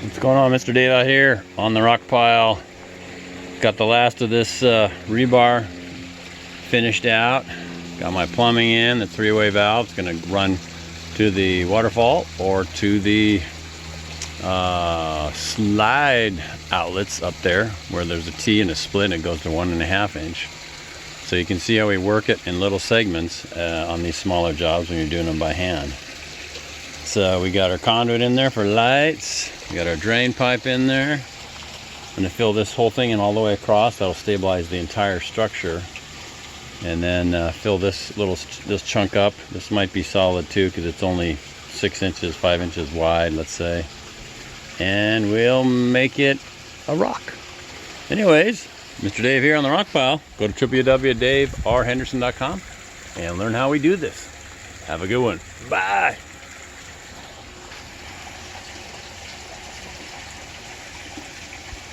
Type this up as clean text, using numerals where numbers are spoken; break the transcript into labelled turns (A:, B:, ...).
A: What's going on, Mr. Dave out here on the rock pile? Got the last of this rebar finished out. Got my plumbing in, the three-way valve. It's gonna run to the waterfall or to the slide outlets up there where there's a T and a split and it goes to 1.5 inch. So you can see how we work it in little segments on these smaller jobs when you're doing them by hand. So we got our conduit in there for lights. We got our drain pipe in there. I'm gonna fill this whole thing in all the way across. That'll stabilize the entire structure. And then fill this chunk up. This might be solid too because it's only 6 inches, 5 inches wide, let's say. And we'll make it a rock. Anyways, Mr. Dave here on the rock pile. Go to www.daverhenderson.com and learn how we do this. Have a good one. Bye.